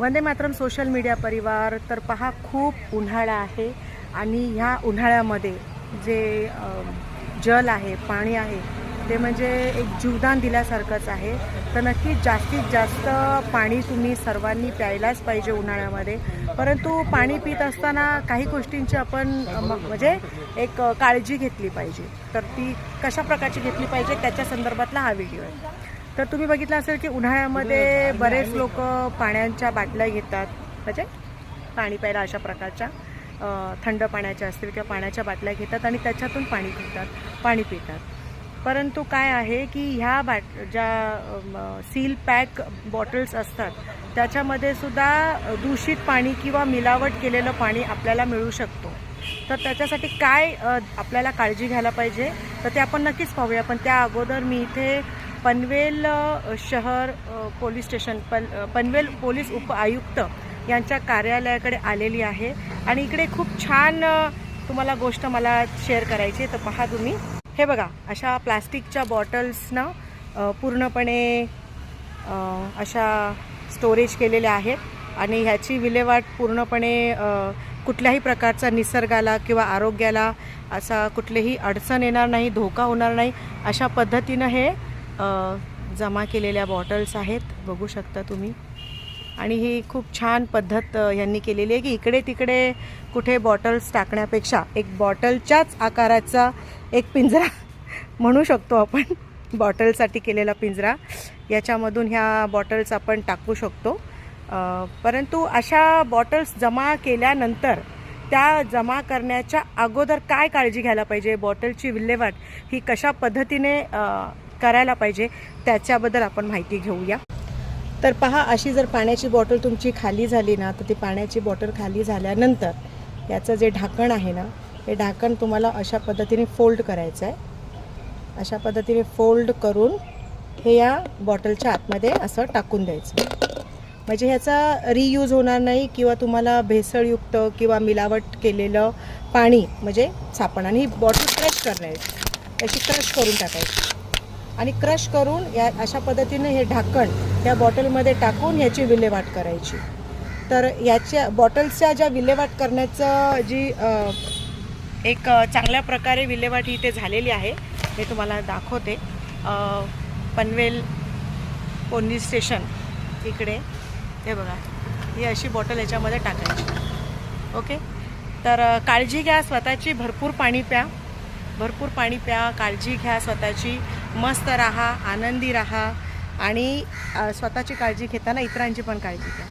Vande Mataram social media परिवार। तर पहा, खूप उन्हाळा आहे आणि ह्या उन्हाळ्यामध्ये जे जल आहे, पाणी आहे, ते म्हणजे एक जीवदान दिल्यासारखंच आहे। तर नक्कीच जास्तीत जास्त पाणी तुम्ही सर्वांनी प्यायलाच पाहिजे उन्हाळ्यामध्ये। परंतु पाणी पित असताना काही गोष्टींची आपण म्हणजे एक काळजी घेतली पाहिजे। तर ती कशा प्रकारची घेतली पाहिजे त्याच्या संदर्भातला हा व्हिडिओ आहे। तर तुम्ही बघितलं असेल की उन्हाळ्यामध्ये बरेच लोक पाण्याच्या बाटल्या घेतात, म्हणजे पाणी प्यायला अशा प्रकारच्या थंड पाण्याच्या असतील किंवा पाण्याच्या बाटल्या घेतात आणि त्याच्यातून पाणी पितात। परंतु काय आहे की ह्या ज्या सील पॅक बॉटल्स असतात त्याच्यामध्ये सुद्धा दूषित पाणी किंवा मिलावट केलेलं पाणी आपल्याला मिळू शकतो। तर त्याच्यासाठी काय आपल्याला काळजी घ्यायला पाहिजे तर ते आपण नक्कीच पाहूया। पण त्या अगोदर मी इथे पनवेल शहर पोलीस स्टेशन पनवेल पोलीस उप आयुक्त यांच्या कार्यालयाकडे आलेली आहे आणि इकडे खूप छान तुम्हाला गोष्ट मला शेअर करायची आहे। तर पहा तुम्ही, हे बघा, अशा प्लास्टिकच्या बॉटल्सना पूर्णपणे अशा स्टोरेज केलेल्या आहेत आणि ह्याची विल्हेवाट पूर्णपणे कुठल्याही प्रकारचा निसर्गाला किंवा आरोग्याला असा कुठलीही अडचण येणार नाही, धोका होणार नाही अशा पद्धतीनं हे जमा केलेल्या बॉटल्स आहेत, बघू शकता तुम्ही। आणि ही खूप छान पद्धत यांनी केलेली आहे की इकडे तिकडे कुठे बॉटल्स टाकण्यापेक्षा एक बॉटलच्याच आकाराचा एक पिंजरा म्हणू शकतो आपण, बॉटलसाठी केलेला पिंजरा, याच्यामधून ह्या बॉटल्स आपण टाकू शकतो। परंतु अशा बॉटल्स जमा केल्यानंतर त्या जमा करण्याच्या अगोदर काय काळजी घ्यायला पाहिजे, बॉटलची विल्हेवाट ही कशा पद्धतीने करायला पाहिजे त्याच्याबद्दल आपण माहिती घेऊया। तर पहा, अशी जर पाण्याची बॉटल तुमची खाली झाली ना, तर ती पाण्याची बॉटल खाली झाल्यानंतर याचं जे ढाकण आहे ना, हे ढाकण तुम्हाला अशा पद्धतीने फोल्ड करायचं आहे। अशा पद्धतीने फोल्ड करून हे या बॉटलच्या आतमध्ये असं टाकून द्यायचं, म्हणजे ह्याचा रियूज होणार नाही किंवा तुम्हाला भेसळयुक्त किंवा मिलावट केलेलं पाणी म्हणजे सापडणार। आणि ही बॉटल क्रश करायची, त्याची क्रश करून टाकायची आणि क्रश करून या अशा पद्धतीने हे ढाकण या बॉटलमध्ये टाकून ह्याची विल्हेवाट करायची। तर याच्या बॉटल्सच्या ज्या विल्हेवाट करण्याचं जी एक चांगल्या प्रकारे विल्हेवाट इथे झालेली आहे, हे तुम्हाला दाखवते। पनवेल पोलीस स्टेशन इकडे हे बघा, ही अशी बॉटल याच्यामध्ये टाकायची। ओके, तर काळजी घ्या स्वतःची, भरपूर पाणी प्या, काळजी घ्या स्वतःची, मस्त राहा, आनंदी राहा आणि स्वतःची काळजी घेताना इतरांची पण काळजी घ्या।